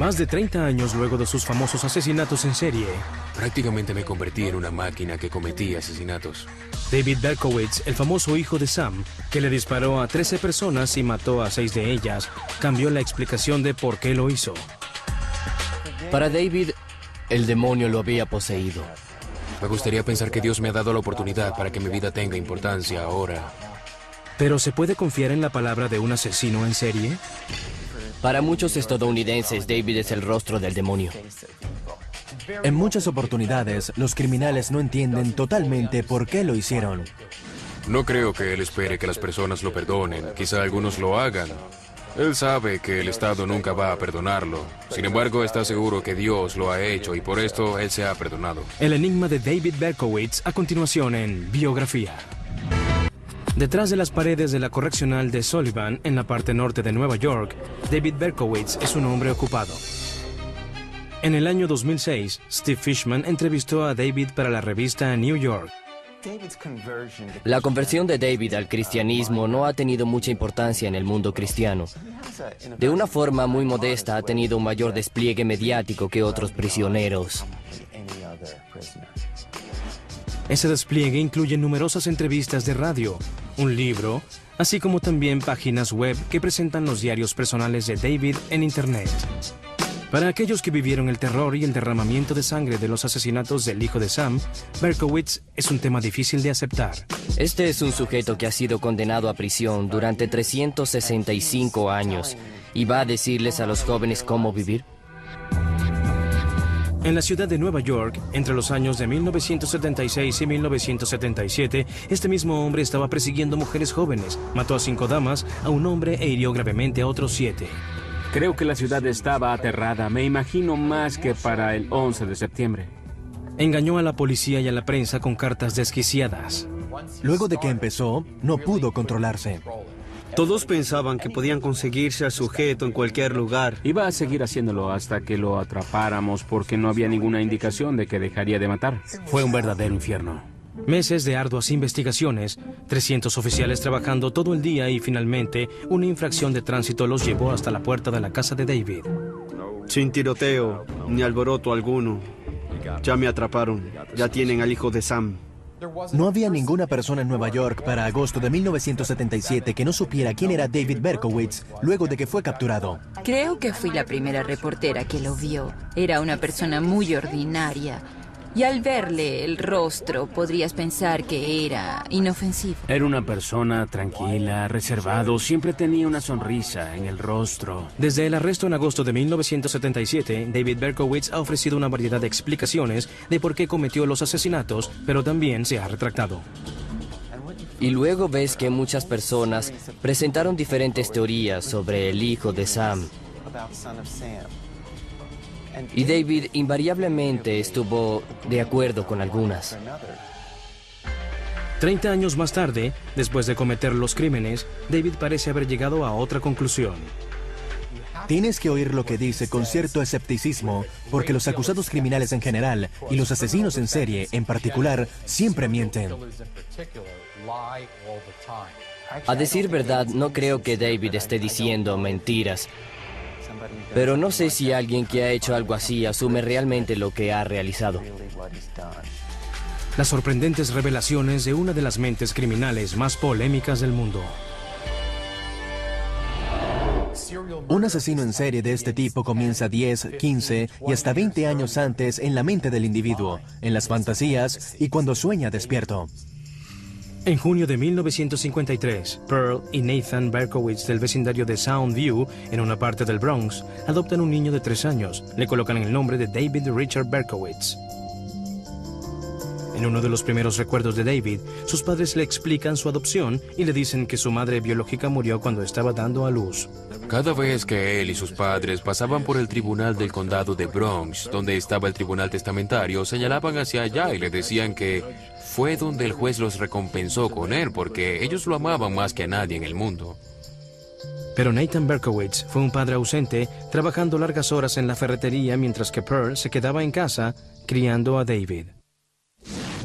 Más de 30 años luego de sus famosos asesinatos en serie, Prácticamente me convertí en una máquina que cometía asesinatos. David Berkowitz, el famoso hijo de Sam, que le disparó a 13 personas y mató a 6 de ellas, cambió la explicación de por qué lo hizo. Para David, el demonio lo había poseído. Me gustaría pensar que Dios me ha dado la oportunidad para que mi vida tenga importancia ahora. ¿Pero se puede confiar en la palabra de un asesino en serie? Para muchos estadounidenses, David es el rostro del demonio. En muchas oportunidades, los criminales no entienden totalmente por qué lo hicieron. No creo que él espere que las personas lo perdonen. Quizá algunos lo hagan. Él sabe que el Estado nunca va a perdonarlo. Sin embargo, está seguro que Dios lo ha hecho y por esto él se ha perdonado. El enigma de David Berkowitz a continuación en Biografía. Detrás de las paredes de la correccional de Sullivan, en la parte norte de Nueva York, David Berkowitz es un hombre ocupado. En el año 2006, Steve Fishman entrevistó a David para la revista New York. La conversión de David al cristianismo no ha tenido mucha importancia en el mundo cristiano. De una forma muy modesta ha tenido un mayor despliegue mediático que otros prisioneros. Ese despliegue incluye numerosas entrevistas de radio, un libro, así como también páginas web que presentan los diarios personales de David en Internet. Para aquellos que vivieron el terror y el derramamiento de sangre de los asesinatos del hijo de Sam, Berkowitz es un tema difícil de aceptar. Este es un sujeto que ha sido condenado a prisión durante 365 años y va a decirles a los jóvenes cómo vivir. En la ciudad de Nueva York, entre los años de 1976 y 1977, este mismo hombre estaba persiguiendo mujeres jóvenes, mató a 5 damas, a un hombre e hirió gravemente a otros 7. Creo que la ciudad estaba aterrada, me imagino más que para el 11 de septiembre. Engañó a la policía y a la prensa con cartas desquiciadas. Luego de que empezó, no pudo controlarse. Todos pensaban que podían conseguirse al sujeto en cualquier lugar. Iba a seguir haciéndolo hasta que lo atrapáramos porque no había ninguna indicación de que dejaría de matar. Fue un verdadero infierno. Meses de arduas investigaciones, 300 oficiales trabajando todo el día y finalmente una infracción de tránsito los llevó hasta la puerta de la casa de David. Sin tiroteo, ni alboroto alguno. Ya me atraparon. Ya tienen al hijo de Sam. No había ninguna persona en Nueva York para agosto de 1977 que no supiera quién era David Berkowitz luego de que fue capturado. Creo que fui la primera reportera que lo vio. Era una persona muy ordinaria. Y al verle el rostro, podrías pensar que era inofensivo. Era una persona tranquila, reservado, siempre tenía una sonrisa en el rostro. Desde el arresto en agosto de 1977, David Berkowitz ha ofrecido una variedad de explicaciones de por qué cometió los asesinatos, pero también se ha retractado. Y luego ves que muchas personas presentaron diferentes teorías sobre el hijo de Sam. Y David invariablemente estuvo de acuerdo con algunas. 30 años más tarde, después de cometer los crímenes, David parece haber llegado a otra conclusión. Tienes que oír lo que dice con cierto escepticismo, porque los acusados criminales en general y los asesinos en serie en particular siempre mienten. A decir verdad, no creo que David esté diciendo mentiras. Pero no sé si alguien que ha hecho algo así asume realmente lo que ha realizado. Las sorprendentes revelaciones de una de las mentes criminales más polémicas del mundo. Un asesino en serie de este tipo comienza 10, 15 y hasta 20 años antes en la mente del individuo, en las fantasías y cuando sueña despierto. En junio de 1953, Pearl y Nathan Berkowitz del vecindario de Soundview, en una parte del Bronx, adoptan un niño de 3 años. Le colocan el nombre de David Richard Berkowitz. En uno de los primeros recuerdos de David, sus padres le explican su adopción y le dicen que su madre biológica murió cuando estaba dando a luz. Cada vez que él y sus padres pasaban por el tribunal del condado de Bronx, donde estaba el tribunal testamentario, señalaban hacia allá y le decían que fue donde el juez los recompensó con él porque ellos lo amaban más que a nadie en el mundo. Pero Nathan Berkowitz fue un padre ausente, trabajando largas horas en la ferretería mientras que Pearl se quedaba en casa criando a David.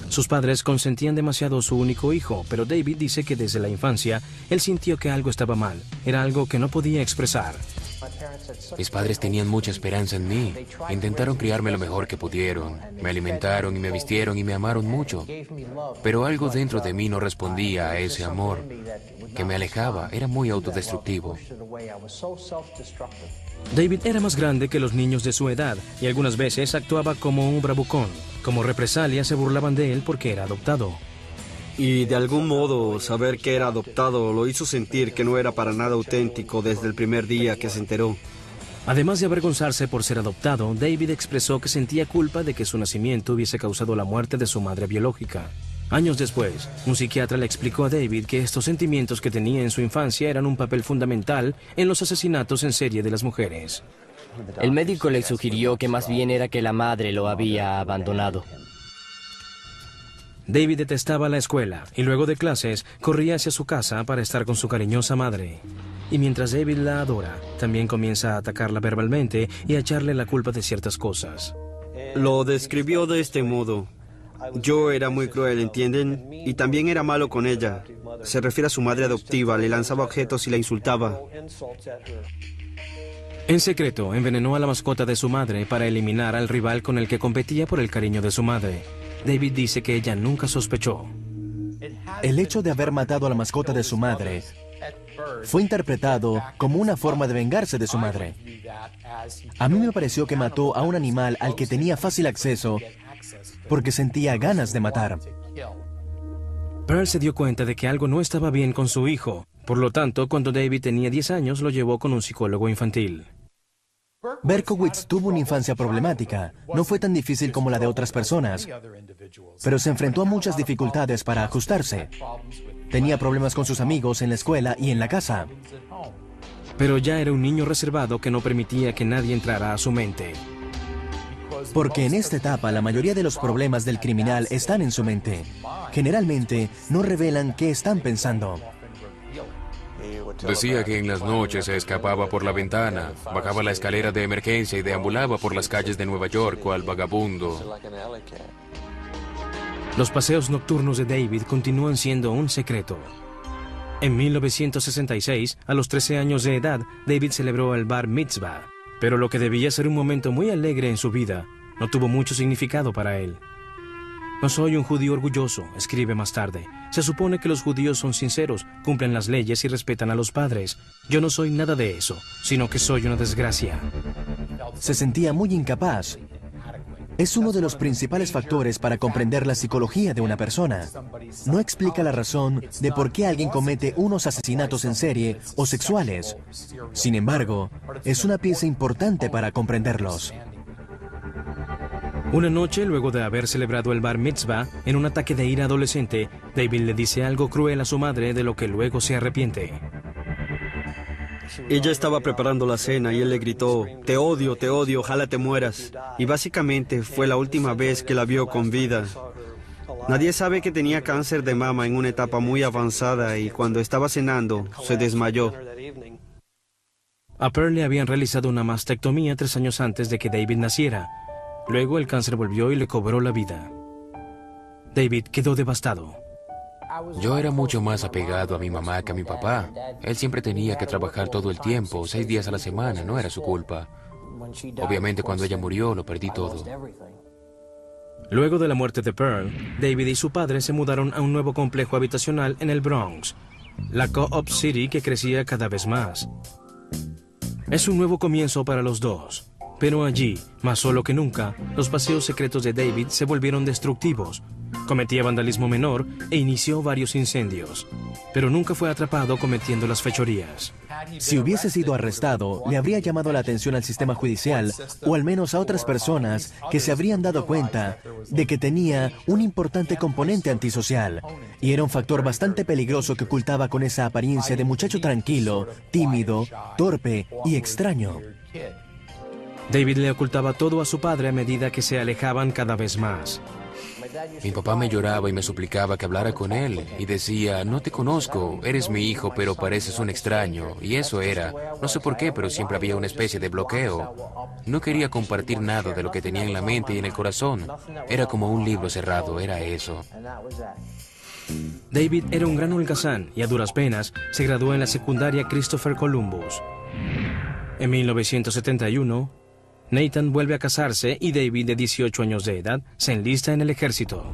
Sus padres consentían demasiado a su único hijo, pero David dice que desde la infancia él sintió que algo estaba mal, era algo que no podía expresar. Mis padres tenían mucha esperanza en mí. Intentaron criarme lo mejor que pudieron. Me alimentaron y me vistieron y me amaron mucho. Pero algo dentro de mí no respondía a ese amor, que me alejaba. Era muy autodestructivo. David era más grande que los niños de su edad y algunas veces actuaba como un bravucón. Como represalia se burlaban de él porque era adoptado. Y de algún modo, saber que era adoptado lo hizo sentir que no era para nada auténtico desde el primer día que se enteró. Además de avergonzarse por ser adoptado, David expresó que sentía culpa de que su nacimiento hubiese causado la muerte de su madre biológica. Años después, un psiquiatra le explicó a David que estos sentimientos que tenía en su infancia eran un papel fundamental en los asesinatos en serie de las mujeres. El médico le sugirió que más bien era que la madre lo había abandonado. David detestaba la escuela y luego de clases corría hacia su casa para estar con su cariñosa madre. Y mientras David la adora, también comienza a atacarla verbalmente y a echarle la culpa de ciertas cosas. Lo describió de este modo. Yo era muy cruel, ¿entienden? Y también era malo con ella. Se refiere a su madre adoptiva, le lanzaba objetos y la insultaba. En secreto, envenenó a la mascota de su madre para eliminar al rival con el que competía por el cariño de su madre. David dice que ella nunca sospechó. El hecho de haber matado a la mascota de su madre fue interpretado como una forma de vengarse de su madre. A mí me pareció que mató a un animal al que tenía fácil acceso porque sentía ganas de matar. Pearl se dio cuenta de que algo no estaba bien con su hijo. Por lo tanto, cuando David tenía 10 años, lo llevó con un psicólogo infantil. Berkowitz tuvo una infancia problemática. No fue tan difícil como la de otras personas, pero se enfrentó a muchas dificultades para ajustarse. Tenía problemas con sus amigos en la escuela y en la casa. Pero ya era un niño reservado que no permitía que nadie entrara a su mente. Porque en esta etapa la mayoría de los problemas del criminal están en su mente. Generalmente no revelan qué están pensando. Decía que en las noches se escapaba por la ventana, bajaba la escalera de emergencia y deambulaba por las calles de Nueva York cual vagabundo. Los paseos nocturnos de David continúan siendo un secreto. En 1966, a los 13 años de edad, David celebró el bar mitzvah. Pero lo que debía ser un momento muy alegre en su vida, no tuvo mucho significado para él. No soy un judío orgulloso, escribe más tarde. Se supone que los judíos son sinceros, cumplen las leyes y respetan a los padres. Yo no soy nada de eso, sino que soy una desgracia. Se sentía muy incapaz. Es uno de los principales factores para comprender la psicología de una persona. No explica la razón de por qué alguien comete unos asesinatos en serie o sexuales. Sin embargo, es una pieza importante para comprenderlos. Una noche, luego de haber celebrado el bar mitzvah, en un ataque de ira adolescente, David le dice algo cruel a su madre de lo que luego se arrepiente. Ella estaba preparando la cena y él le gritó, te odio, ojalá te mueras. Y básicamente fue la última vez que la vio con vida. Nadie sabe que tenía cáncer de mama en una etapa muy avanzada y cuando estaba cenando, se desmayó. A Pearl le habían realizado una mastectomía 3 años antes de que David naciera. Luego el cáncer volvió y le cobró la vida. David quedó devastado. Yo era mucho más apegado a mi mamá que a mi papá. Él siempre tenía que trabajar todo el tiempo, 6 días a la semana, no era su culpa. Obviamente cuando ella murió lo perdí todo. Luego de la muerte de Pearl, David y su padre se mudaron a un nuevo complejo habitacional en el Bronx, la Co-op City que crecía cada vez más. Es un nuevo comienzo para los dos. Pero allí, más solo que nunca, los paseos secretos de David se volvieron destructivos. Cometía vandalismo menor e inició varios incendios. Pero nunca fue atrapado cometiendo las fechorías. Si hubiese sido arrestado, le habría llamado la atención al sistema judicial, o al menos a otras personas que se habrían dado cuenta de que tenía un importante componente antisocial. Y era un factor bastante peligroso que ocultaba con esa apariencia de muchacho tranquilo, tímido, torpe y extraño. David le ocultaba todo a su padre a medida que se alejaban cada vez más. Mi papá me lloraba y me suplicaba que hablara con él y decía, no te conozco, eres mi hijo, pero pareces un extraño. Y eso era, no sé por qué, pero siempre había una especie de bloqueo. No quería compartir nada de lo que tenía en la mente y en el corazón. Era como un libro cerrado, era eso. David era un gran holgazán y a duras penas se graduó en la secundaria Christopher Columbus. En 1971, Nathan vuelve a casarse y David, de 18 años de edad, se enlista en el ejército.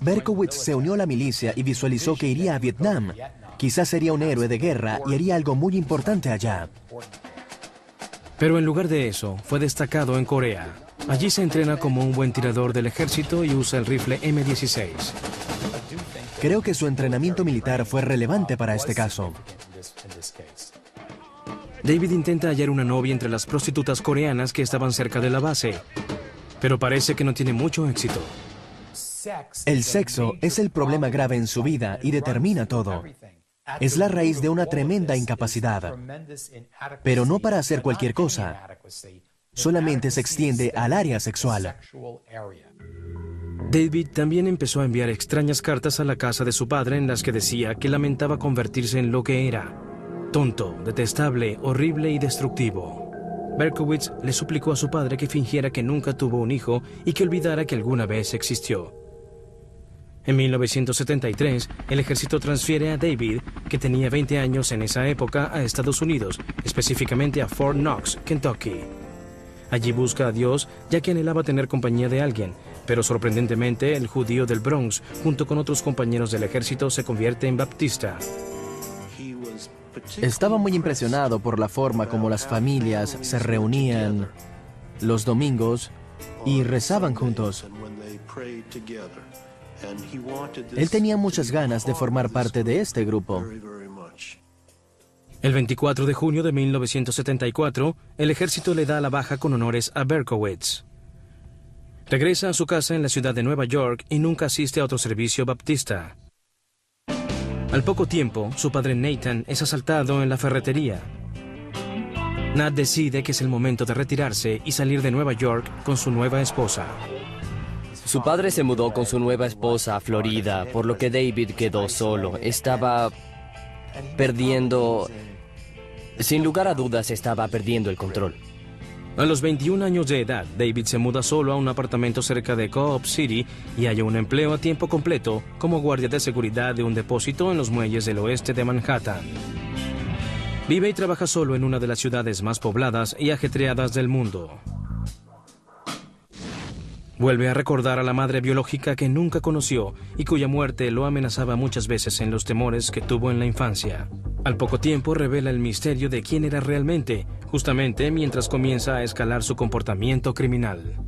Berkowitz se unió a la milicia y visualizó que iría a Vietnam. Quizás sería un héroe de guerra y haría algo muy importante allá. Pero en lugar de eso, fue destacado en Corea. Allí se entrena como un buen tirador del ejército y usa el rifle M16. Creo que su entrenamiento militar fue relevante para este caso. David intenta hallar una novia entre las prostitutas coreanas que estaban cerca de la base, pero parece que no tiene mucho éxito. El sexo es el problema grave en su vida y determina todo. Es la raíz de una tremenda incapacidad, pero no para hacer cualquier cosa. Solamente se extiende al área sexual. David también empezó a enviar extrañas cartas a la casa de su padre en las que decía que lamentaba convertirse en lo que era: tonto, detestable, horrible y destructivo. Berkowitz le suplicó a su padre que fingiera que nunca tuvo un hijo y que olvidara que alguna vez existió. En 1973, el ejército transfiere a David, que tenía 20 años en esa época, a Estados Unidos, específicamente a Fort Knox, Kentucky. Allí busca a Dios, ya que anhelaba tener compañía de alguien, pero sorprendentemente el judío del Bronx, junto con otros compañeros del ejército, se convierte en baptista. Estaba muy impresionado por la forma como las familias se reunían los domingos y rezaban juntos. Él tenía muchas ganas de formar parte de este grupo. El 24 de junio de 1974, el ejército le da la baja con honores a Berkowitz. Regresa a su casa en la ciudad de Nueva York y nunca asiste a otro servicio baptista. Al poco tiempo, su padre Nathan es asaltado en la ferretería. Nat decide que es el momento de retirarse y salir de Nueva York con su nueva esposa. Su padre se mudó con su nueva esposa a Florida, por lo que David quedó solo. Estaba perdiendo... Sin lugar a dudas, estaba perdiendo el control. A los 21 años de edad, David se muda solo a un apartamento cerca de Co-op City y halla un empleo a tiempo completo como guardia de seguridad de un depósito en los muelles del oeste de Manhattan. Vive y trabaja solo en una de las ciudades más pobladas y ajetreadas del mundo. Vuelve a recordar a la madre biológica que nunca conoció y cuya muerte lo amenazaba muchas veces en los temores que tuvo en la infancia. Al poco tiempo revela el misterio de quién era realmente, justamente mientras comienza a escalar su comportamiento criminal.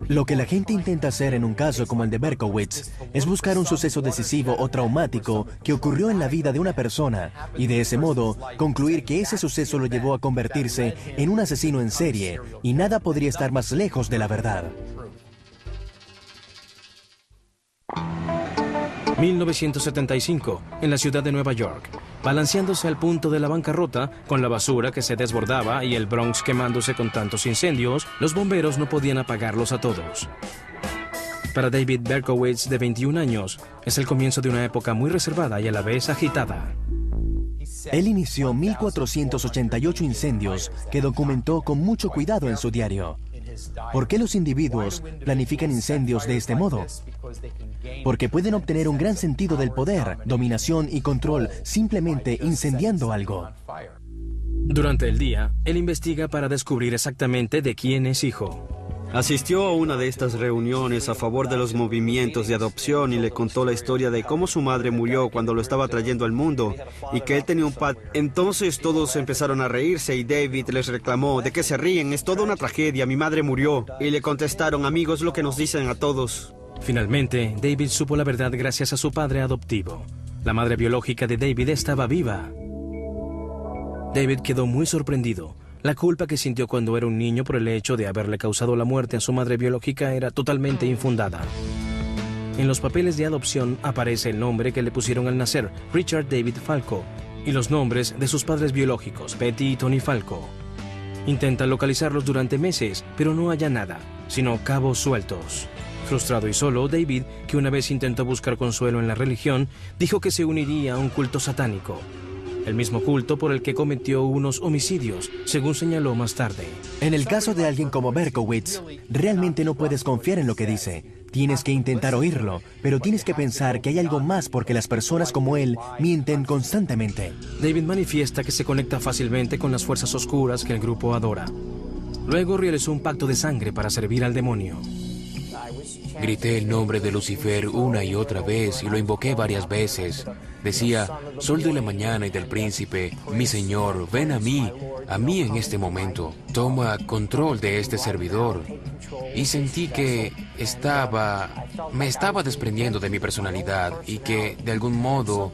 Lo que la gente intenta hacer en un caso como el de Berkowitz es buscar un suceso decisivo o traumático que ocurrió en la vida de una persona y de ese modo concluir que ese suceso lo llevó a convertirse en un asesino en serie, y nada podría estar más lejos de la verdad. 1975, en la ciudad de Nueva York. Balanceándose al punto de la bancarrota, con la basura que se desbordaba y el Bronx quemándose con tantos incendios, los bomberos no podían apagarlos a todos. Para David Berkowitz, de 21 años, es el comienzo de una época muy reservada y a la vez agitada. Él inició 1.488 incendios que documentó con mucho cuidado en su diario. ¿Por qué los individuos planifican incendios de este modo? Porque pueden obtener un gran sentido del poder, dominación y control simplemente incendiando algo. Durante el día, él investiga para descubrir exactamente de quién es hijo. Asistió a una de estas reuniones a favor de los movimientos de adopción y le contó la historia de cómo su madre murió cuando lo estaba trayendo al mundo y que él tenía un padre. Entonces todos empezaron a reírse y David les reclamó: ¿de qué se ríen? Es toda una tragedia, mi madre murió. Y le contestaron: amigos, lo que nos dicen a todos. Finalmente, David supo la verdad gracias a su padre adoptivo. La madre biológica de David estaba viva. David quedó muy sorprendido. La culpa que sintió cuando era un niño por el hecho de haberle causado la muerte a su madre biológica era totalmente infundada. En los papeles de adopción aparece el nombre que le pusieron al nacer, Richard David Falco, y los nombres de sus padres biológicos, Betty y Tony Falco. Intenta localizarlos durante meses, pero no halla nada, sino cabos sueltos. Frustrado y solo, David, que una vez intentó buscar consuelo en la religión, dijo que se uniría a un culto satánico. El mismo culto por el que cometió unos homicidios, según señaló más tarde. En el caso de alguien como Berkowitz, realmente no puedes confiar en lo que dice. Tienes que intentar oírlo, pero tienes que pensar que hay algo más porque las personas como él mienten constantemente. David manifiesta que se conecta fácilmente con las fuerzas oscuras que el grupo adora. Luego realizó un pacto de sangre para servir al demonio. Grité el nombre de Lucifer una y otra vez y lo invoqué varias veces. Decía, Sol de la mañana y del príncipe, mi Señor, ven a mí en este momento. Toma control de este servidor. Y sentí que me estaba desprendiendo de mi personalidad y que, de algún modo,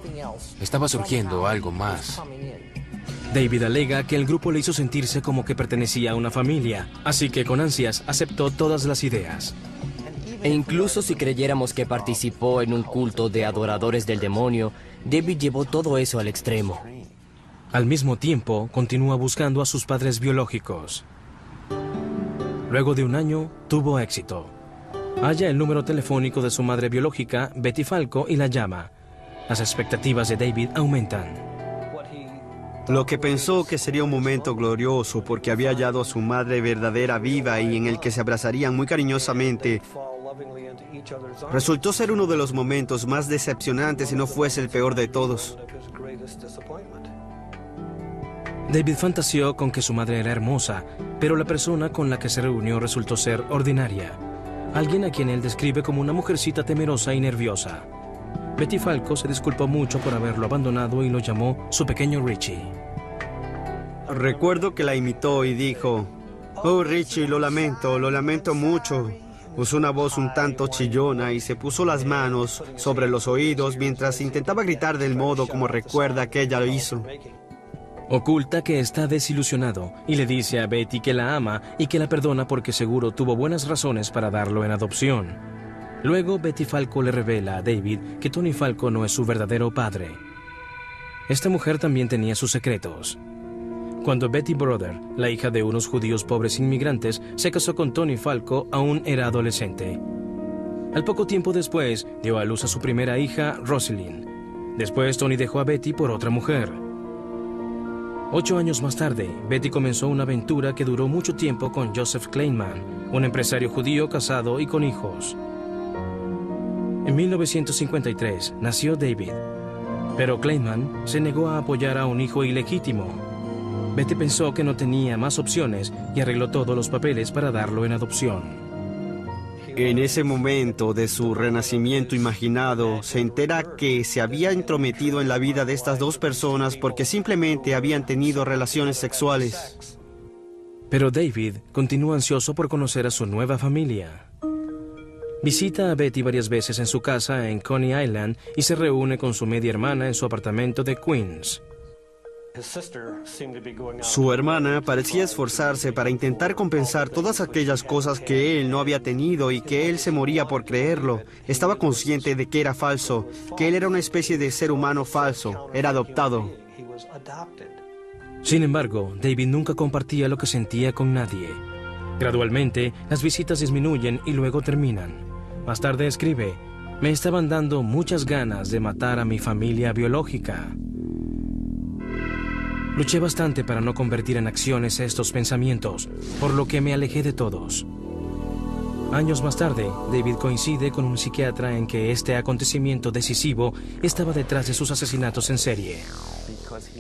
estaba surgiendo algo más. David alega que el grupo le hizo sentirse como que pertenecía a una familia, así que con ansias aceptó todas las ideas. E incluso si creyéramos que participó en un culto de adoradores del demonio, David llevó todo eso al extremo. Al mismo tiempo, continúa buscando a sus padres biológicos. Luego de un año, tuvo éxito. Halla el número telefónico de su madre biológica, Betty Falco, y la llama. Las expectativas de David aumentan. Lo que pensó que sería un momento glorioso porque había hallado a su madre verdadera viva y en el que se abrazarían muy cariñosamente, resultó ser uno de los momentos más decepcionantes si no fuese el peor de todos. David fantaseó con que su madre era hermosa, pero la persona con la que se reunió resultó ser ordinaria. Alguien a quien él describe como una mujercita temerosa y nerviosa. Betty Falco se disculpó mucho por haberlo abandonado y lo llamó su pequeño Richie. Recuerdo que la imitó y dijo, oh Richie, lo lamento mucho. Usó una voz un tanto chillona y se puso las manos sobre los oídos mientras intentaba gritar del modo como recuerda que ella lo hizo. Oculta que está desilusionado y le dice a Betty que la ama y que la perdona porque seguro tuvo buenas razones para darlo en adopción. Luego Betty Falco le revela a David que Tony Falco no es su verdadero padre. Esta mujer también tenía sus secretos. Cuando Betty Brother, la hija de unos judíos pobres inmigrantes, se casó con Tony Falco, aún era adolescente. Al poco tiempo después, dio a luz a su primera hija, Rosalind. Después, Tony dejó a Betty por otra mujer. 8 años más tarde, Betty comenzó una aventura que duró mucho tiempo con Joseph Kleinman, un empresario judío casado y con hijos. En 1953 nació David, pero Kleinman se negó a apoyar a un hijo ilegítimo. Betty pensó que no tenía más opciones y arregló todos los papeles para darlo en adopción. En ese momento de su renacimiento imaginado, se entera que se había entrometido en la vida de estas dos personas porque simplemente habían tenido relaciones sexuales. Pero David continúa ansioso por conocer a su nueva familia. Visita a Betty varias veces en su casa en Coney Island y se reúne con su media hermana en su apartamento de Queens. Su hermana parecía esforzarse para intentar compensar todas aquellas cosas que él no había tenido y que él se moría por creerlo. Estaba consciente de que era falso, que él era una especie de ser humano falso, era adoptado. Sin embargo, David nunca compartía lo que sentía con nadie. Gradualmente, las visitas disminuyen y luego terminan. Más tarde escribe, me estaban dando muchas ganas de matar a mi familia biológica. Luché bastante para no convertir en acciones estos pensamientos, por lo que me alejé de todos. Años más tarde, David coincide con un psiquiatra en que este acontecimiento decisivo estaba detrás de sus asesinatos en serie.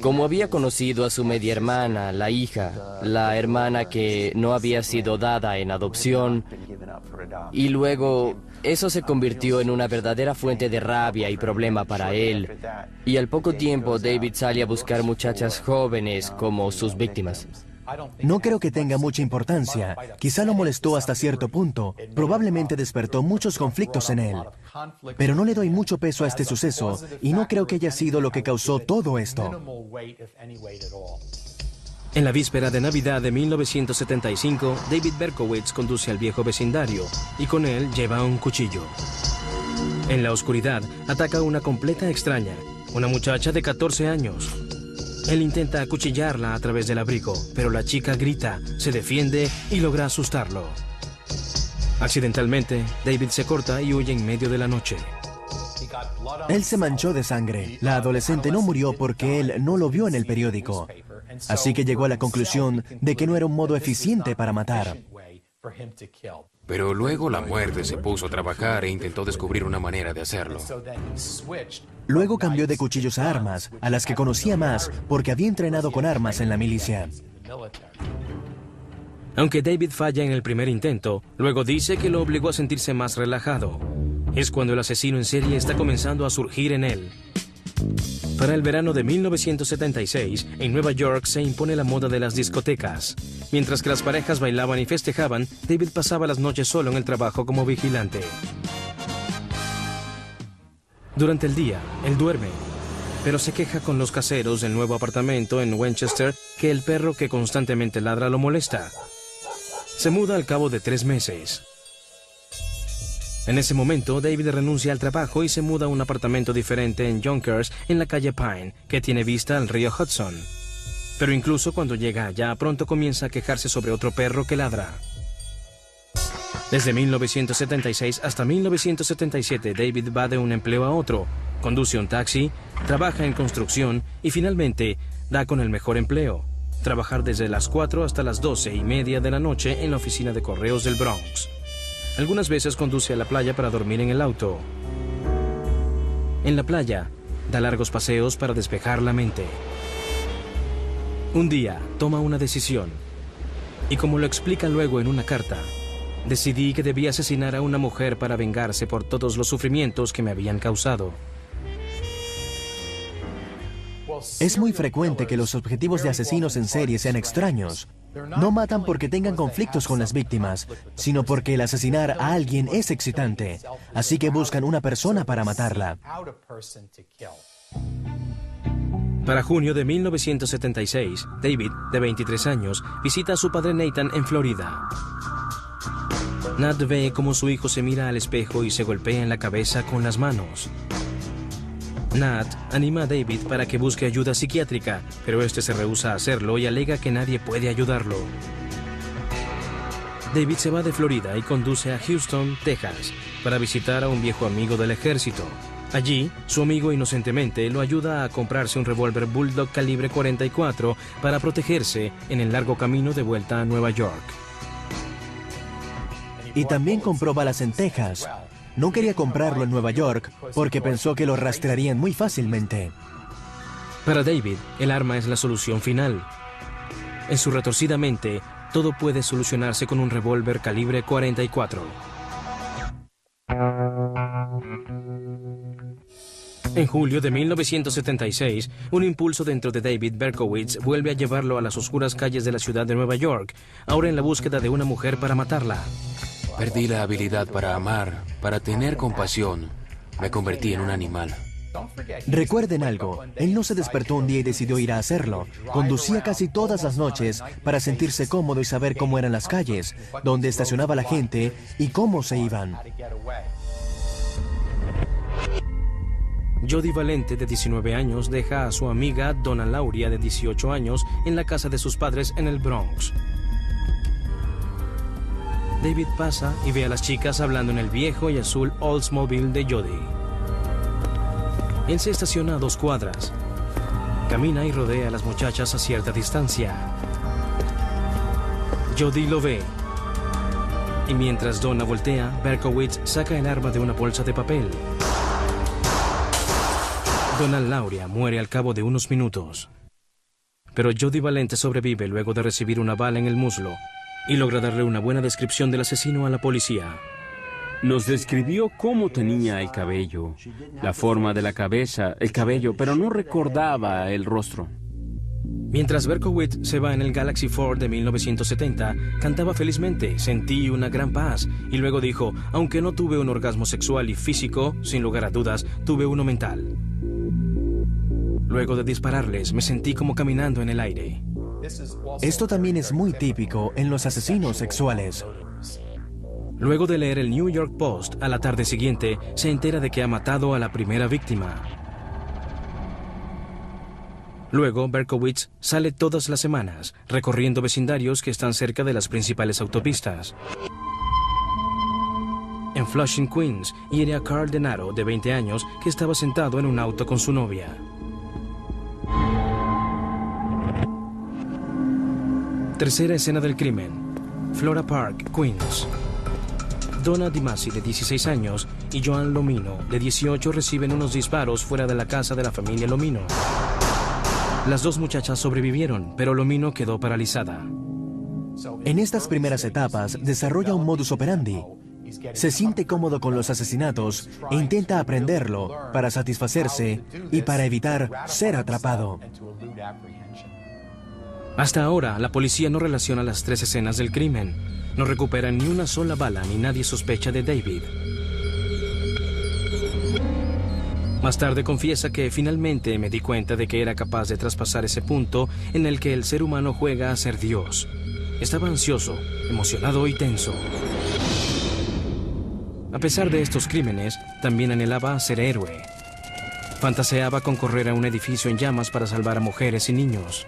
Como había conocido a su media hermana, la hija, la hermana que no había sido dada en adopción, y luego eso se convirtió en una verdadera fuente de rabia y problema para él. Y al poco tiempo, David sale a buscar muchachas jóvenes como sus víctimas. No creo que tenga mucha importancia. Quizá lo molestó hasta cierto punto. Probablemente despertó muchos conflictos en él. Pero no le doy mucho peso a este suceso y no creo que haya sido lo que causó todo esto. En la víspera de Navidad de 1975, David Berkowitz conduce al viejo vecindario y con él lleva un cuchillo. En la oscuridad, ataca a una completa extraña, una muchacha de 14 años. Él intenta acuchillarla a través del abrigo, pero la chica grita, se defiende y logra asustarlo. Accidentalmente, David se corta y huye en medio de la noche. Él se manchó de sangre. La adolescente no murió porque él no lo vio en el periódico. Así que llegó a la conclusión de que no era un modo eficiente para matar. Pero luego la muerte se puso a trabajar e intentó descubrir una manera de hacerlo. Luego cambió de cuchillos a armas, a las que conocía más porque había entrenado con armas en la milicia. Aunque David falla en el primer intento, luego dice que lo obligó a sentirse más relajado. Es cuando el asesino en serie está comenzando a surgir en él. Para el verano de 1976, en Nueva York se impone la moda de las discotecas. Mientras que las parejas bailaban y festejaban, David pasaba las noches solo en el trabajo como vigilante. Durante el día, él duerme, pero se queja con los caseros del nuevo apartamento en Winchester que el perro que constantemente ladra lo molesta. Se muda al cabo de 3 meses. En ese momento, David renuncia al trabajo y se muda a un apartamento diferente en Yonkers, en la calle Pine, que tiene vista al río Hudson. Pero incluso cuando llega allá, pronto comienza a quejarse sobre otro perro que ladra. Desde 1976 hasta 1977, David va de un empleo a otro, conduce un taxi, trabaja en construcción y finalmente da con el mejor empleo: trabajar desde las 4 hasta las 12:30 de la noche en la oficina de correos del Bronx. Algunas veces conduce a la playa para dormir en el auto. En la playa, da largos paseos para despejar la mente. Un día, toma una decisión. Y como lo explica luego en una carta: decidí que debía asesinar a una mujer para vengarse por todos los sufrimientos que me habían causado. Es muy frecuente que los objetivos de asesinos en serie sean extraños. No matan porque tengan conflictos con las víctimas, sino porque el asesinar a alguien es excitante. Así que buscan una persona para matarla. Para junio de 1976, David, de 23 años, visita a su padre Nathan en Florida. Nat ve cómo su hijo se mira al espejo y se golpea en la cabeza con las manos. Nat anima a David para que busque ayuda psiquiátrica, pero este se rehúsa a hacerlo y alega que nadie puede ayudarlo. David se va de Florida y conduce a Houston, Texas, para visitar a un viejo amigo del ejército. Allí, su amigo inocentemente lo ayuda a comprarse un revólver Bulldog calibre .44 para protegerse en el largo camino de vuelta a Nueva York. Y también compró balas en Texas. No quería comprarlo en Nueva York porque pensó que lo rastrearían muy fácilmente. Para David, el arma es la solución final. En su retorcida mente, todo puede solucionarse con un revólver calibre .44. En julio de 1976, un impulso dentro de David Berkowitz vuelve a llevarlo a las oscuras calles de la ciudad de Nueva York, ahora en la búsqueda de una mujer para matarla. Perdí la habilidad para amar, para tener compasión. Me convertí en un animal. Recuerden algo, él no se despertó un día y decidió ir a hacerlo. Conducía casi todas las noches para sentirse cómodo y saber cómo eran las calles, dónde estacionaba la gente y cómo se iban. Jody Valente, de 19 años, deja a su amiga Donna Lauria, de 18 años, en la casa de sus padres en el Bronx. David pasa y ve a las chicas hablando en el viejo y azul Oldsmobile de Jody. Él se estaciona a 2 cuadras. Camina y rodea a las muchachas a cierta distancia. Jody lo ve. Y mientras Donna voltea, Berkowitz saca el arma de una bolsa de papel. Donna Lauria muere al cabo de unos minutos. Pero Jody Valente sobrevive luego de recibir una bala en el muslo y logra darle una buena descripción del asesino a la policía. Nos describió cómo tenía el cabello, la forma de la cabeza, el cabello, pero no recordaba el rostro. Mientras Berkowitz se va en el Galaxy Ford de 1970, cantaba felizmente: sentí una gran paz, y luego dijo: aunque no tuve un orgasmo sexual y físico, sin lugar a dudas, tuve uno mental. Luego de dispararles, me sentí como caminando en el aire. Esto también es muy típico en los asesinos sexuales. Luego de leer el New York Post, a la tarde siguiente, se entera de que ha matado a la primera víctima. Luego, Berkowitz sale todas las semanas, recorriendo vecindarios que están cerca de las principales autopistas. En Flushing, Queens, hiere a Carl Denaro, de 20 años, que estaba sentado en un auto con su novia. Tercera escena del crimen. Flora Park, Queens. Donna DiMasi, de 16 años, y Joan Lomino, de 18, reciben unos disparos fuera de la casa de la familia Lomino. Las dos muchachas sobrevivieron, pero Lomino quedó paralizada. En estas primeras etapas desarrolla un modus operandi. Se siente cómodo con los asesinatos e intenta aprenderlo para satisfacerse y para evitar ser atrapado. Hasta ahora, la policía no relaciona las 3 escenas del crimen. No recuperan ni una sola bala ni nadie sospecha de David. Más tarde confiesa que finalmente me di cuenta de que era capaz de traspasar ese punto en el que el ser humano juega a ser Dios. Estaba ansioso, emocionado y tenso. A pesar de estos crímenes, también anhelaba ser héroe. Fantaseaba con correr a un edificio en llamas para salvar a mujeres y niños.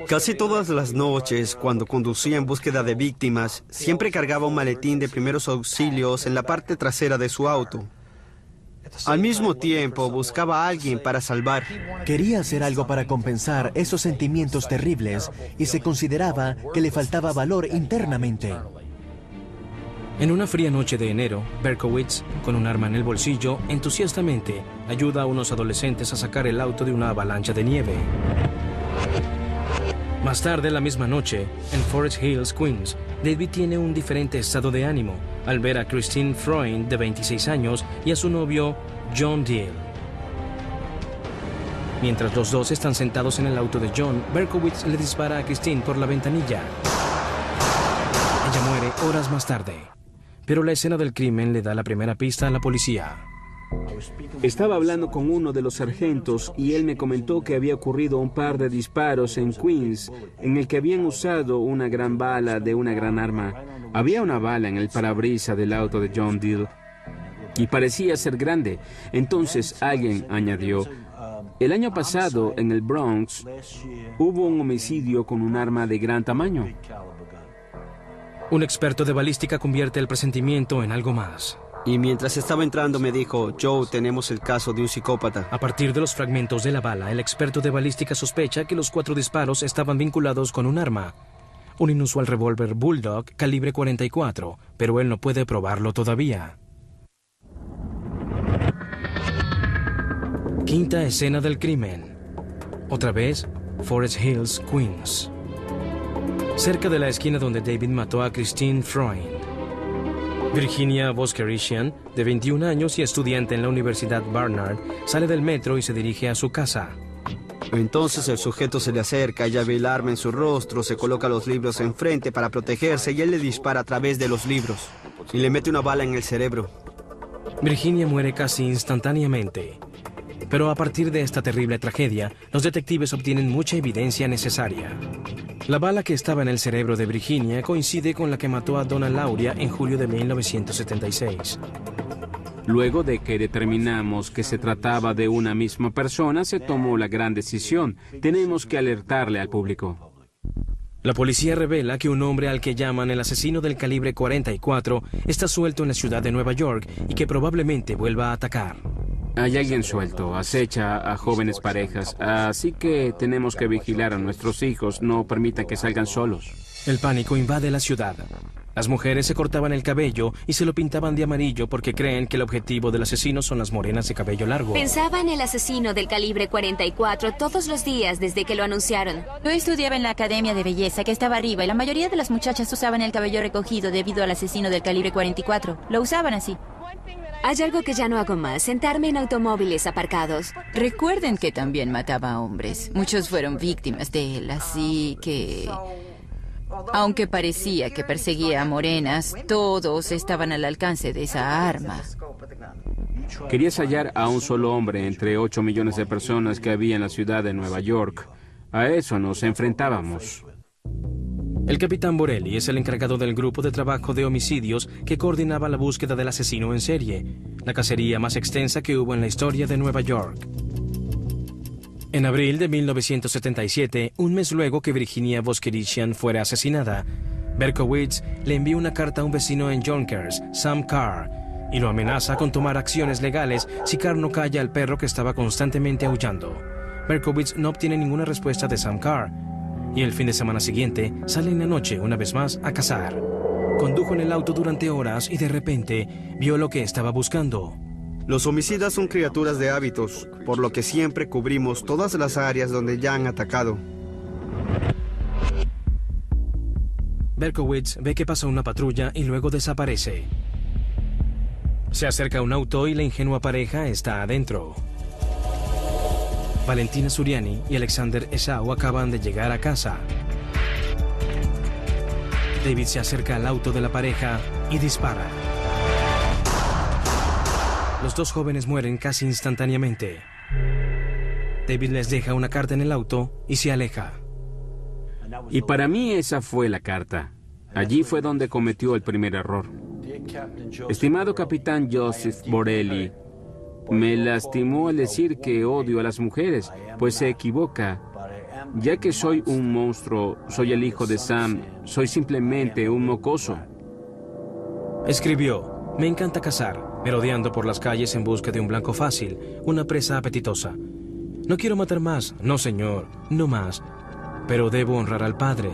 Casi todas las noches, cuando conducía en búsqueda de víctimas, siempre cargaba un maletín de primeros auxilios en la parte trasera de su auto. Al mismo tiempo, buscaba a alguien para salvar. Quería hacer algo para compensar esos sentimientos terribles y se consideraba que le faltaba valor internamente. En una fría noche de enero, Berkowitz, con un arma en el bolsillo, entusiastamente ayuda a unos adolescentes a sacar el auto de una avalancha de nieve. Más tarde, la misma noche, en Forest Hills, Queens, David tiene un diferente estado de ánimo al ver a Christine Freund, de 26 años, y a su novio, John Deal. Mientras los dos están sentados en el auto de John, Berkowitz le dispara a Christine por la ventanilla. Ella muere horas más tarde. Pero la escena del crimen le da la primera pista a la policía. Estaba hablando con uno de los sargentos y él me comentó que había ocurrido un par de disparos en Queens en el que habían usado una gran bala de una gran arma. Había una bala en el parabrisas del auto de John Deal y parecía ser grande. Entonces alguien añadió: el año pasado en el Bronx hubo un homicidio con un arma de gran tamaño. Un experto de balística convierte el presentimiento en algo más. Y mientras estaba entrando me dijo: Joe, tenemos el caso de un psicópata. A partir de los fragmentos de la bala, el experto de balística sospecha que los 4 disparos estaban vinculados con un arma. Un inusual revólver Bulldog calibre 44, pero él no puede probarlo todavía. Quinta escena del crimen. Otra vez, Forest Hills, Queens. Cerca de la esquina donde David mató a Christine Freund. Virginia Voskerishian, de 21 años y estudiante en la Universidad Barnard, sale del metro y se dirige a su casa. Entonces el sujeto se le acerca, ella ve el arma en su rostro, se coloca los libros enfrente para protegerse y él le dispara a través de los libros y le mete una bala en el cerebro. Virginia muere casi instantáneamente. Pero a partir de esta terrible tragedia, los detectives obtienen mucha evidencia necesaria. La bala que estaba en el cerebro de Virginia coincide con la que mató a Donna Lauria en julio de 1976. Luego de que determinamos que se trataba de una misma persona, se tomó la gran decisión: tenemos que alertarle al público. La policía revela que un hombre al que llaman el asesino del calibre 44 está suelto en la ciudad de Nueva York y que probablemente vuelva a atacar. Hay alguien suelto, acecha a jóvenes parejas, así que tenemos que vigilar a nuestros hijos, no permitan que salgan solos. El pánico invade la ciudad. Las mujeres se cortaban el cabello y se lo pintaban de amarillo porque creen que el objetivo del asesino son las morenas de cabello largo. Pensaba en el asesino del calibre 44 todos los días desde que lo anunciaron. Yo estudiaba en la academia de belleza que estaba arriba y la mayoría de las muchachas usaban el cabello recogido debido al asesino del calibre 44. Lo usaban así. Hay algo que ya no hago más: sentarme en automóviles aparcados. Recuerden que también mataba a hombres. Muchos fueron víctimas de él, así que... aunque parecía que perseguía a morenas, todos estaban al alcance de esa arma. Querías hallar a un solo hombre entre 8 millones de personas que había en la ciudad de Nueva York. A eso nos enfrentábamos. El capitán Borelli es el encargado del grupo de trabajo de homicidios que coordinaba la búsqueda del asesino en serie, la cacería más extensa que hubo en la historia de Nueva York. En abril de 1977, un mes luego que Virginia Voskerishian fuera asesinada, Berkowitz le envía una carta a un vecino en Yonkers, Sam Carr, y lo amenaza con tomar acciones legales si Carr no calla al perro que estaba constantemente aullando. Berkowitz no obtiene ninguna respuesta de Sam Carr, y el fin de semana siguiente sale en la noche una vez más a cazar. Condujo en el auto durante horas y de repente vio lo que estaba buscando. Los homicidas son criaturas de hábitos, por lo que siempre cubrimos todas las áreas donde ya han atacado. Berkowitz ve que pasa una patrulla y luego desaparece. Se acerca a un auto y la ingenua pareja está adentro. Valentina Suriani y Alexander Esau acaban de llegar a casa. David se acerca al auto de la pareja y dispara. Los dos jóvenes mueren casi instantáneamente. David les deja una carta en el auto y se aleja. Y para mí esa fue la carta. Allí fue donde cometió el primer error. Estimado capitán Joseph Borelli, me lastimó al decir que odio a las mujeres, pues se equivoca. Ya que soy un monstruo, soy el hijo de Sam, soy simplemente un mocoso. Escribió: me encanta cazar, merodeando por las calles en busca de un blanco fácil, una presa apetitosa. No quiero matar más, no señor, no más, pero debo honrar al Padre.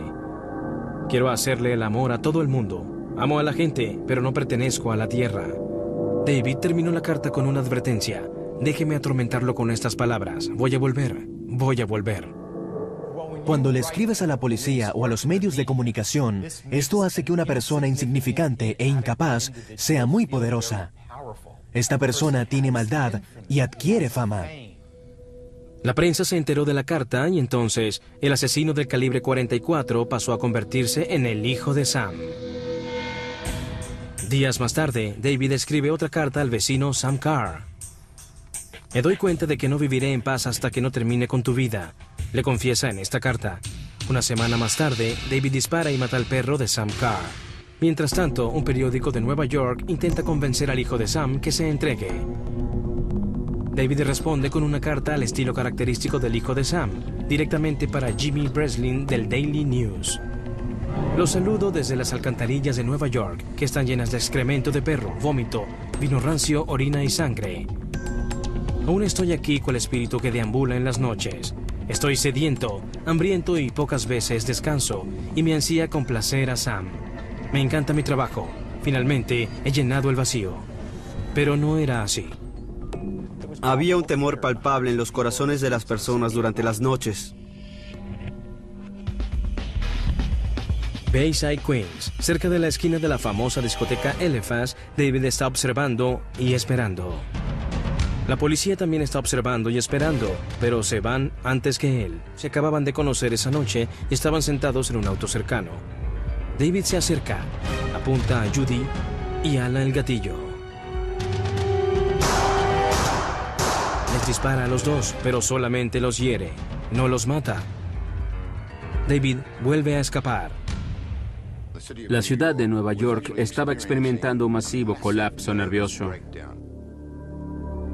Quiero hacerle el amor a todo el mundo. Amo a la gente, pero no pertenezco a la tierra. David terminó la carta con una advertencia. Déjeme atormentarlo con estas palabras. Voy a volver, voy a volver. Cuando le escribes a la policía o a los medios de comunicación, esto hace que una persona insignificante e incapaz sea muy poderosa. Esta persona tiene maldad y adquiere fama. La prensa se enteró de la carta y entonces el asesino del calibre 44 pasó a convertirse en el hijo de Sam. Días más tarde, David escribe otra carta al vecino Sam Carr. Me doy cuenta de que no viviré en paz hasta que no termine con tu vida, le confiesa en esta carta. Una semana más tarde, David dispara y mata al perro de Sam Carr. Mientras tanto, un periódico de Nueva York intenta convencer al hijo de Sam que se entregue. David responde con una carta al estilo característico del hijo de Sam, directamente para Jimmy Breslin del Daily News. Los saludo desde las alcantarillas de Nueva York, que están llenas de excremento de perro, vómito, vino rancio, orina y sangre. Aún estoy aquí cual espíritu que deambula en las noches. Estoy sediento, hambriento y pocas veces descanso, y me ansía complacer a Sam. Me encanta mi trabajo. Finalmente he llenado el vacío. Pero no era así. Había un temor palpable en los corazones de las personas durante las noches. Bayside, Queens, cerca de la esquina de la famosa discoteca Eliphas, David está observando y esperando. La policía también está observando y esperando, pero se van antes que él. Se acababan de conocer esa noche y estaban sentados en un auto cercano. David se acerca, apunta a Judy y ala el gatillo. Les dispara a los dos, pero solamente los hiere, no los mata. David vuelve a escapar. La ciudad de Nueva York estaba experimentando un masivo colapso nervioso.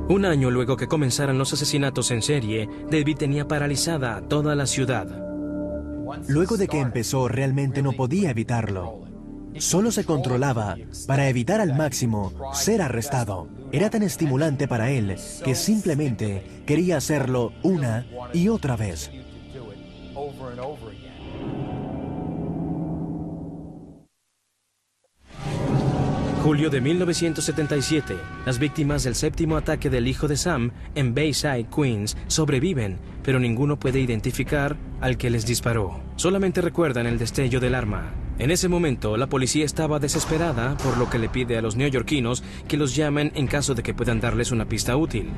Un año luego que comenzaran los asesinatos en serie, David tenía paralizada toda la ciudad. Luego de que empezó, realmente no podía evitarlo. Solo se controlaba para evitar al máximo ser arrestado. Era tan estimulante para él que simplemente quería hacerlo una y otra vez. Julio de 1977, las víctimas del séptimo ataque del hijo de Sam en Bayside, Queens, sobreviven, pero ninguno puede identificar al que les disparó. Solamente recuerdan el destello del arma. En ese momento, la policía estaba desesperada, por lo que le pide a los neoyorquinos que los llamen en caso de que puedan darles una pista útil.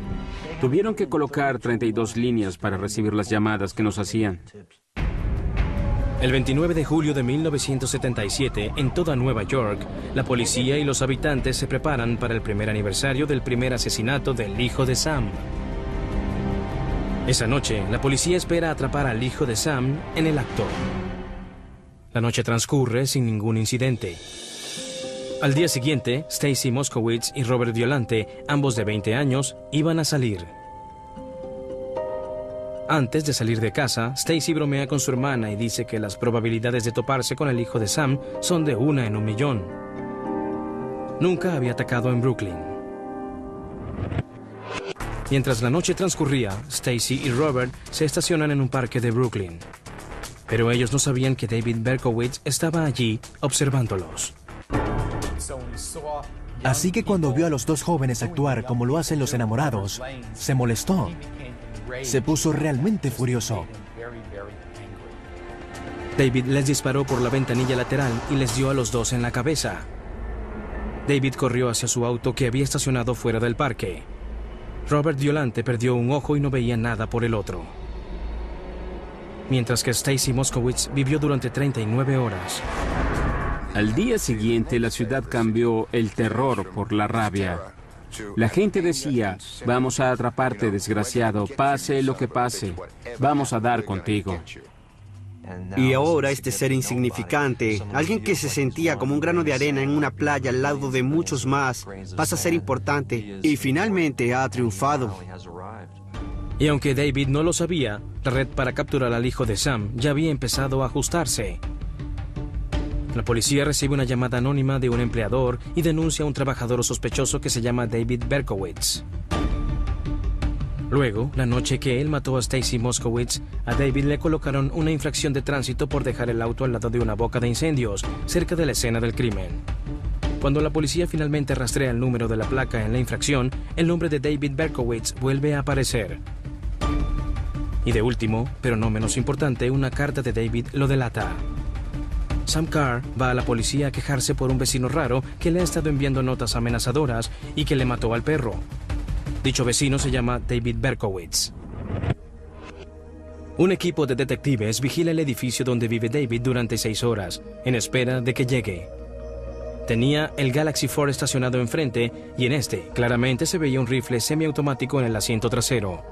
Tuvieron que colocar 32 líneas para recibir las llamadas que nos hacían. El 29 de julio de 1977, en toda Nueva York, la policía y los habitantes se preparan para el primer aniversario del primer asesinato del hijo de Sam. Esa noche, la policía espera atrapar al hijo de Sam en el acto. La noche transcurre sin ningún incidente. Al día siguiente, Stacy Moskowitz y Robert Violante, ambos de 20 años, iban a salir. Antes de salir de casa, Stacy bromea con su hermana y dice que las probabilidades de toparse con el hijo de Sam son de 1 en 1.000.000. Nunca había atacado en Brooklyn. Mientras la noche transcurría, Stacy y Robert se estacionan en un parque de Brooklyn. Pero ellos no sabían que David Berkowitz estaba allí observándolos. Así que cuando vio a los dos jóvenes actuar como lo hacen los enamorados, se molestó. Se puso realmente furioso. David les disparó por la ventanilla lateral y les dio a los dos en la cabeza. David corrió hacia su auto que había estacionado fuera del parque. Robert Violante perdió un ojo y no veía nada por el otro. Mientras que Stacy Moskowitz vivió durante 39 horas. Al día siguiente, la ciudad cambió el terror por la rabia. La gente decía, vamos a atraparte, desgraciado, pase lo que pase, vamos a dar contigo. Y ahora este ser insignificante, alguien que se sentía como un grano de arena en una playa al lado de muchos más, pasa a ser importante y finalmente ha triunfado. Y aunque David no lo sabía, la red para capturar al hijo de Sam ya había empezado a ajustarse. La policía recibe una llamada anónima de un empleador y denuncia a un trabajador sospechoso que se llama David Berkowitz. Luego, la noche que él mató a Stacy Moskowitz, a David le colocaron una infracción de tránsito por dejar el auto al lado de una boca de incendios, cerca de la escena del crimen. Cuando la policía finalmente rastrea el número de la placa en la infracción, el nombre de David Berkowitz vuelve a aparecer. Y de último, pero no menos importante, una carta de David lo delata. Sam Carr va a la policía a quejarse por un vecino raro que le ha estado enviando notas amenazadoras y que le mató al perro. Dicho vecino se llama David Berkowitz. Un equipo de detectives vigila el edificio donde vive David durante 6 horas, en espera de que llegue. Tenía el Galaxy Ford estacionado enfrente y en este claramente se veía un rifle semiautomático en el asiento trasero.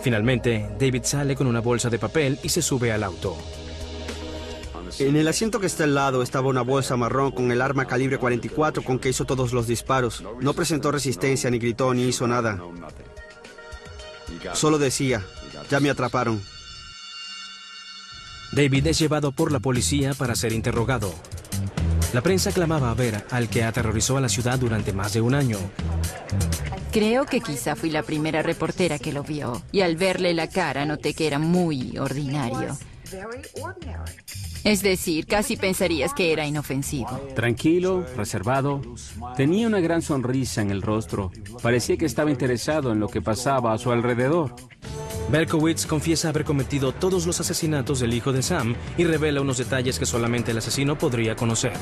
Finalmente, David sale con una bolsa de papel y se sube al auto. En el asiento que está al lado estaba una bolsa marrón con el arma calibre 44 con que hizo todos los disparos. No presentó resistencia, ni gritó, ni hizo nada. Solo decía, ya me atraparon. David es llevado por la policía para ser interrogado. La prensa clamaba ver al que aterrorizó a la ciudad durante más de un año. Creo que quizá fui la primera reportera que lo vio, y al verle la cara noté que era muy ordinario. Es decir, casi pensarías que era inofensivo. Tranquilo, reservado, tenía una gran sonrisa en el rostro. Parecía que estaba interesado en lo que pasaba a su alrededor. Berkowitz confiesa haber cometido todos los asesinatos del hijo de Sam y revela unos detalles que solamente el asesino podría conocer.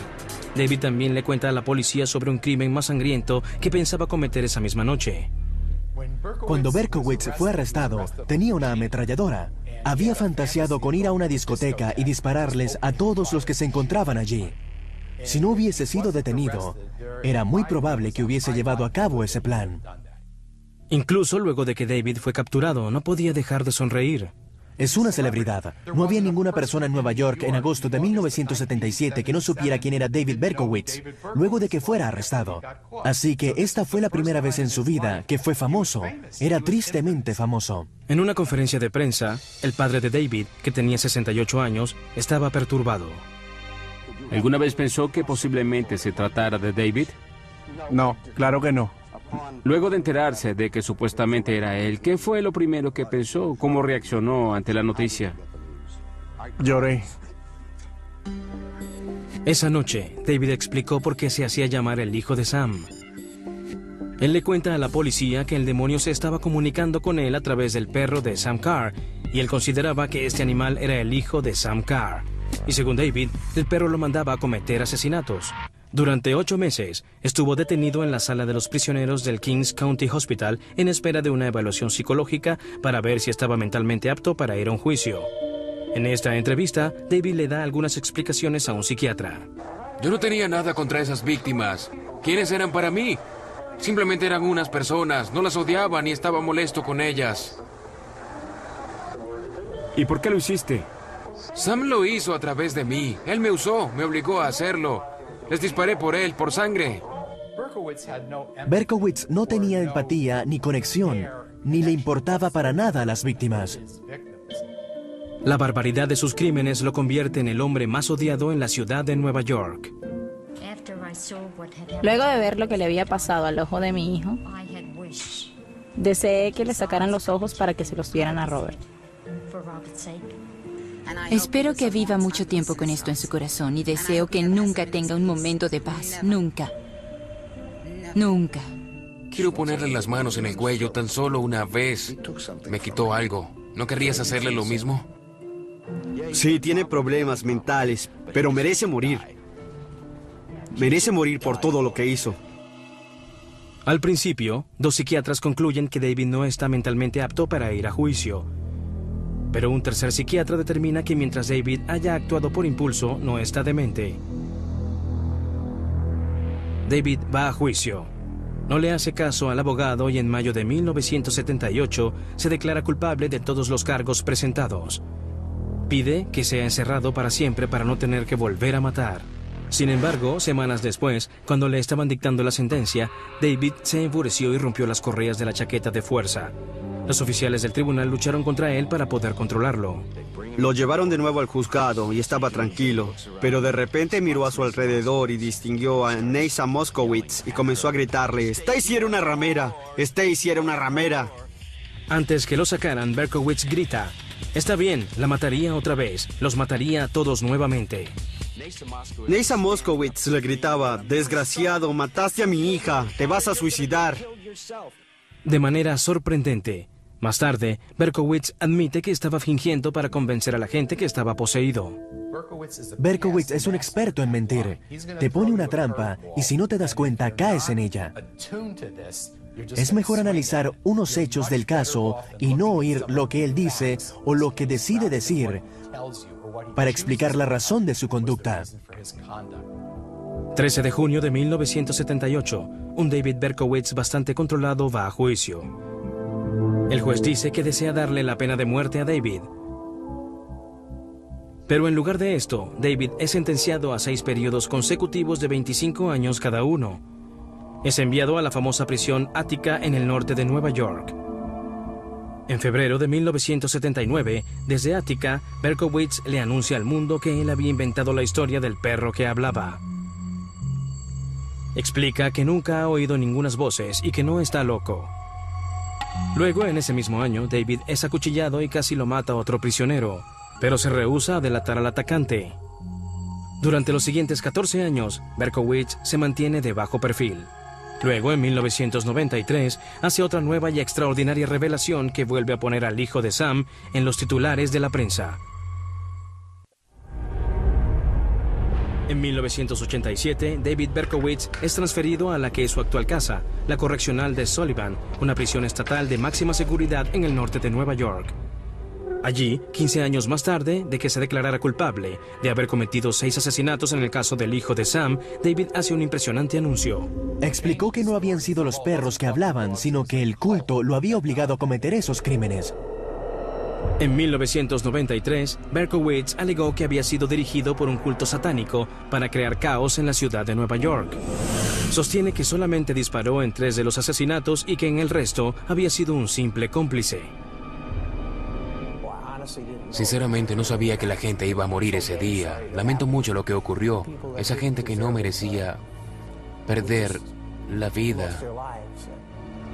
David también le cuenta a la policía sobre un crimen más sangriento que pensaba cometer esa misma noche. Cuando Berkowitz fue arrestado, tenía una ametralladora. Había fantaseado con ir a una discoteca y dispararles a todos los que se encontraban allí. Si no hubiese sido detenido, era muy probable que hubiese llevado a cabo ese plan. Incluso luego de que David fue capturado, no podía dejar de sonreír. Es una celebridad. No había ninguna persona en Nueva York en agosto de 1977 que no supiera quién era David Berkowitz, luego de que fuera arrestado. Así que esta fue la primera vez en su vida que fue famoso. Era tristemente famoso. En una conferencia de prensa, el padre de David, que tenía 68 años, estaba perturbado. ¿Alguna vez pensó que posiblemente se tratara de David? No, claro que no. Luego de enterarse de que supuestamente era él, ¿qué fue lo primero que pensó? ¿Cómo reaccionó ante la noticia? Lloré. Esa noche, David explicó por qué se hacía llamar el hijo de Sam. Él le cuenta a la policía que el demonio se estaba comunicando con él a través del perro de Sam Carr, y él consideraba que este animal era el hijo de Sam Carr. Y según David, el perro lo mandaba a cometer asesinatos. Durante 8 meses, estuvo detenido en la sala de los prisioneros del Kings County Hospital en espera de una evaluación psicológica para ver si estaba mentalmente apto para ir a un juicio. En esta entrevista, David le da algunas explicaciones a un psiquiatra. Yo no tenía nada contra esas víctimas. ¿Quiénes eran para mí? Simplemente eran unas personas, no las odiaba ni estaba molesto con ellas. ¿Y por qué lo hiciste? Sam lo hizo a través de mí. Él me usó, me obligó a hacerlo. Les disparé por él, por sangre. Berkowitz no tenía empatía ni conexión, ni le importaba para nada a las víctimas. La barbaridad de sus crímenes lo convierte en el hombre más odiado en la ciudad de Nueva York. Luego de ver lo que le había pasado al ojo de mi hijo, deseé que le sacaran los ojos para que se los dieran a Robert. Espero que viva mucho tiempo con esto en su corazón y deseo que nunca tenga un momento de paz. Nunca. Nunca. Quiero ponerle las manos en el cuello tan solo una vez. Me quitó algo. ¿No querrías hacerle lo mismo? Sí, tiene problemas mentales, pero merece morir. Merece morir por todo lo que hizo. Al principio, 2 psiquiatras concluyen que David no está mentalmente apto para ir a juicio. Pero un tercer psiquiatra determina que mientras David haya actuado por impulso, no está demente. David va a juicio. No le hace caso al abogado y en mayo de 1978 se declara culpable de todos los cargos presentados. Pide que sea encerrado para siempre para no tener que volver a matar. Sin embargo, semanas después, cuando le estaban dictando la sentencia, David se enfureció y rompió las correas de la chaqueta de fuerza. Los oficiales del tribunal lucharon contra él para poder controlarlo. Lo llevaron de nuevo al juzgado y estaba tranquilo, pero de repente miró a su alrededor y distinguió a Neisa Moskowitz y comenzó a gritarle: «Stacy era una ramera, Stacy era una ramera». Antes que lo sacaran, Berkowitz grita: «Está bien, la mataría otra vez, los mataría a todos nuevamente». Neisa Moskowitz le gritaba: «Desgraciado, mataste a mi hija, te vas a suicidar». De manera sorprendente, más tarde, Berkowitz admite que estaba fingiendo para convencer a la gente que estaba poseído. Berkowitz es un experto en mentir. Te pone una trampa y si no te das cuenta, caes en ella. Es mejor analizar unos hechos del caso y no oír lo que él dice o lo que decide decir para explicar la razón de su conducta. 13 de junio de 1978, un David Berkowitz bastante controlado va a juicio. El juez dice que desea darle la pena de muerte a David. Pero en lugar de esto, David es sentenciado a 6 periodos consecutivos de 25 años cada uno. Es enviado a la famosa prisión Attica en el norte de Nueva York. En febrero de 1979, desde Attica, Berkowitz le anuncia al mundo que él había inventado la historia del perro que hablaba. Explica que nunca ha oído ningunas voces y que no está loco. Luego, en ese mismo año, David es acuchillado y casi lo mata otro prisionero, pero se rehúsa a delatar al atacante. Durante los siguientes 14 años, Berkowitz se mantiene de bajo perfil. Luego, en 1993, hace otra nueva y extraordinaria revelación que vuelve a poner al hijo de Sam en los titulares de la prensa. En 1987, David Berkowitz es transferido a la que es su actual casa, la Correccional de Sullivan, una prisión estatal de máxima seguridad en el norte de Nueva York. Allí, 15 años más tarde de que se declarara culpable de haber cometido 6 asesinatos en el caso del hijo de Sam, David hace un impresionante anuncio. Explicó que no habían sido los perros que hablaban, sino que el culto lo había obligado a cometer esos crímenes. En 1993, Berkowitz alegó que había sido dirigido por un culto satánico para crear caos en la ciudad de Nueva York. Sostiene que solamente disparó en 3 de los asesinatos y que en el resto había sido un simple cómplice. Sinceramente no sabía que la gente iba a morir ese día. Lamento mucho lo que ocurrió. Esa gente que no merecía perder la vida.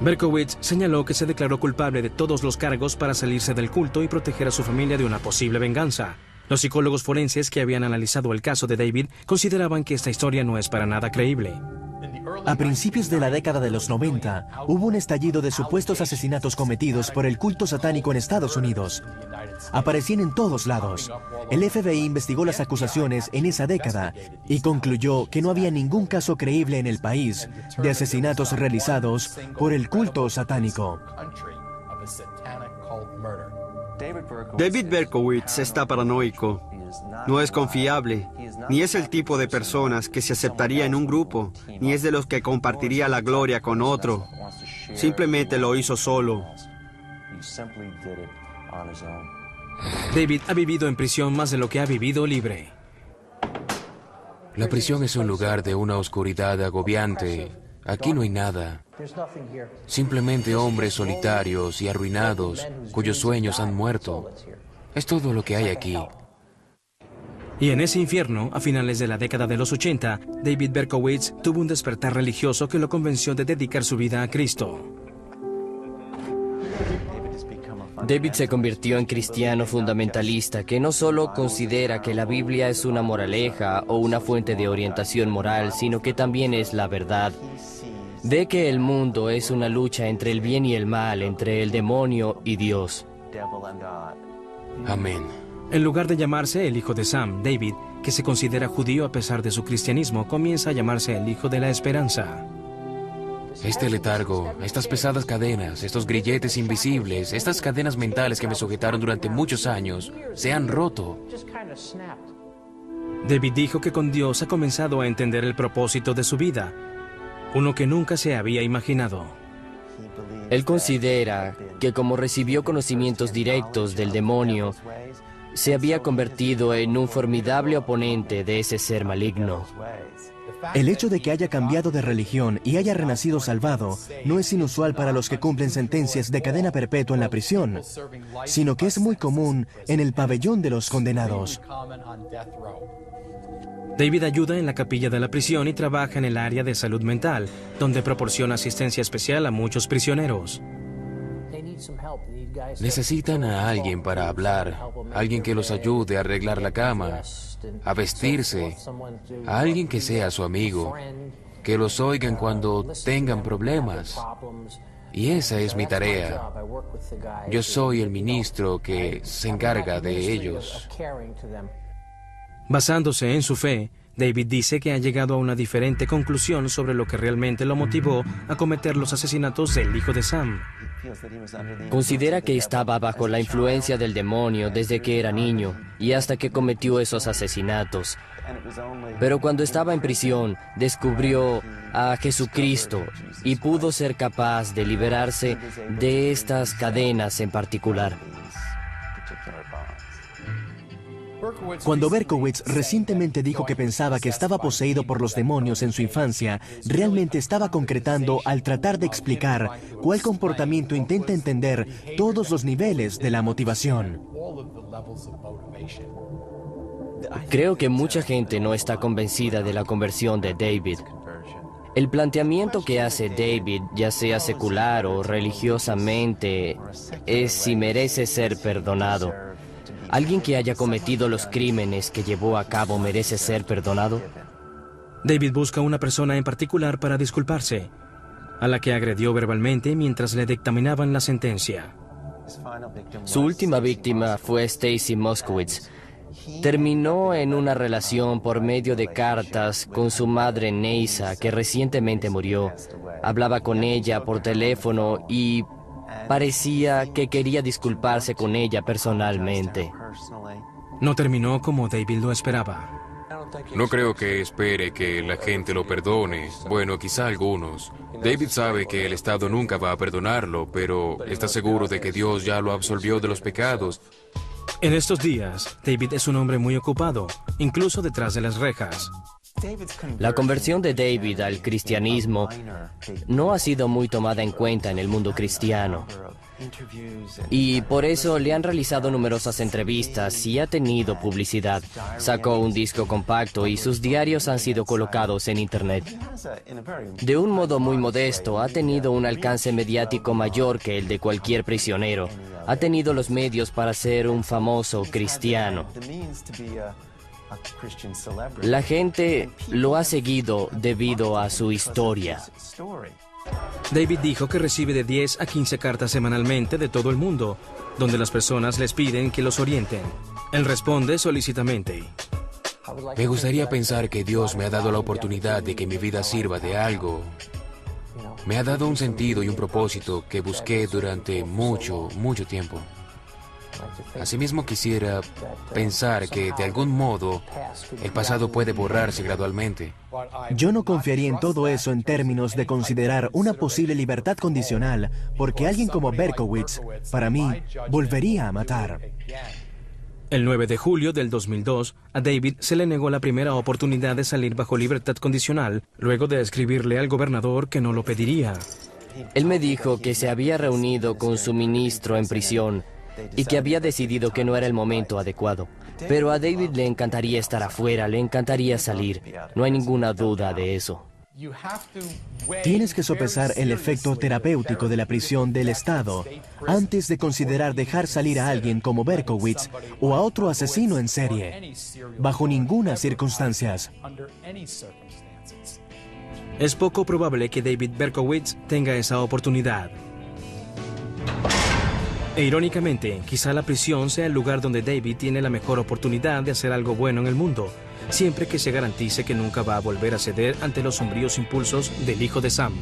Berkowitz señaló que se declaró culpable de todos los cargos para salirse del culto y proteger a su familia de una posible venganza. Los psicólogos forenses que habían analizado el caso de David consideraban que esta historia no es para nada creíble. A principios de la década de los 90, hubo un estallido de supuestos asesinatos cometidos por el culto satánico en Estados Unidos. Aparecían en todos lados. El FBI investigó las acusaciones en esa década y concluyó que no había ningún caso creíble en el país de asesinatos realizados por el culto satánico. David Berkowitz está paranoico. No es confiable, ni es el tipo de personas que se aceptaría en un grupo, ni es de los que compartiría la gloria con otro. Simplemente lo hizo solo. David ha vivido en prisión más de lo que ha vivido libre. La prisión es un lugar de una oscuridad agobiante. Aquí no hay nada. Simplemente hombres solitarios y arruinados cuyos sueños han muerto. Es todo lo que hay aquí. Y en ese infierno, a finales de la década de los 80, David Berkowitz tuvo un despertar religioso que lo convenció de dedicar su vida a Cristo. David se convirtió en cristiano fundamentalista que no solo considera que la Biblia es una moraleja o una fuente de orientación moral, sino que también es la verdad. Ve que el mundo es una lucha entre el bien y el mal, entre el demonio y Dios. Amén. En lugar de llamarse el hijo de Sam, David, que se considera judío a pesar de su cristianismo, comienza a llamarse el hijo de la esperanza. Este letargo, estas pesadas cadenas, estos grilletes invisibles, estas cadenas mentales que me sujetaron durante muchos años, se han roto. David dijo que con Dios ha comenzado a entender el propósito de su vida, uno que nunca se había imaginado. Él considera que como recibió conocimientos directos del demonio, se había convertido en un formidable oponente de ese ser maligno. El hecho de que haya cambiado de religión y haya renacido salvado no es inusual para los que cumplen sentencias de cadena perpetua en la prisión, sino que es muy común en el pabellón de los condenados. David ayuda en la capilla de la prisión y trabaja en el área de salud mental, donde proporciona asistencia especial a muchos prisioneros. Necesitan a alguien para hablar, alguien que los ayude a arreglar la cama, a vestirse, a alguien que sea su amigo, que los oigan cuando tengan problemas. Y esa es mi tarea. Yo soy el ministro que se encarga de ellos. Basándose en su fe, David dice que ha llegado a una diferente conclusión sobre lo que realmente lo motivó a cometer los asesinatos del hijo de Sam. Considera que estaba bajo la influencia del demonio desde que era niño y hasta que cometió esos asesinatos. Pero cuando estaba en prisión, descubrió a Jesucristo y pudo ser capaz de liberarse de estas cadenas en particular. Cuando Berkowitz recientemente dijo que pensaba que estaba poseído por los demonios en su infancia, realmente estaba concretando al tratar de explicar cuál comportamiento intenta entender todos los niveles de la motivación. Creo que mucha gente no está convencida de la conversión de David. El planteamiento que hace David, ya sea secular o religiosamente, es si merece ser perdonado. ¿Alguien que haya cometido los crímenes que llevó a cabo merece ser perdonado? David busca una persona en particular para disculparse, a la que agredió verbalmente mientras le dictaminaban la sentencia. Su última víctima fue Stacy Moskowitz. Terminó en una relación por medio de cartas con su madre Neisa, que recientemente murió. Hablaba con ella por teléfono y parecía que quería disculparse con ella personalmente. No terminó como David lo esperaba. No creo que espere que la gente lo perdone. Bueno, quizá algunos. David sabe que el Estado nunca va a perdonarlo, pero está seguro de que Dios ya lo absolvió de los pecados. En estos días, David es un hombre muy ocupado, incluso detrás de las rejas. La conversión de David al cristianismo no ha sido muy tomada en cuenta en el mundo cristiano. Y por eso le han realizado numerosas entrevistas y ha tenido publicidad. Sacó un disco compacto y sus diarios han sido colocados en Internet. De un modo muy modesto, ha tenido un alcance mediático mayor que el de cualquier prisionero. Ha tenido los medios para ser un famoso cristiano. La gente lo ha seguido debido a su historia. David dijo que recibe de 10 a 15 cartas semanalmente de todo el mundo, donde las personas les piden que los orienten. Él responde solícitamente. Me gustaría pensar que Dios me ha dado la oportunidad de que mi vida sirva de algo. Me ha dado un sentido y un propósito que busqué durante mucho tiempo. Asimismo quisiera pensar que de algún modo el pasado puede borrarse gradualmente. Yo no confiaría en todo eso en términos de considerar una posible libertad condicional, porque alguien como Berkowitz, para mí, volvería a matar. El 9 de julio del 2002, a David se le negó la primera oportunidad de salir bajo libertad condicional, luego de escribirle al gobernador que no lo pediría. Él me dijo que se había reunido con su ministro en prisión y que había decidido que no era el momento adecuado. Pero a David le encantaría estar afuera, le encantaría salir. No hay ninguna duda de eso. Tienes que sopesar el efecto terapéutico de la prisión del Estado antes de considerar dejar salir a alguien como Berkowitz o a otro asesino en serie. Bajo ninguna circunstancia. Es poco probable que David Berkowitz tenga esa oportunidad. E irónicamente, quizá la prisión sea el lugar donde David tiene la mejor oportunidad de hacer algo bueno en el mundo, siempre que se garantice que nunca va a volver a ceder ante los sombríos impulsos del hijo de Sam.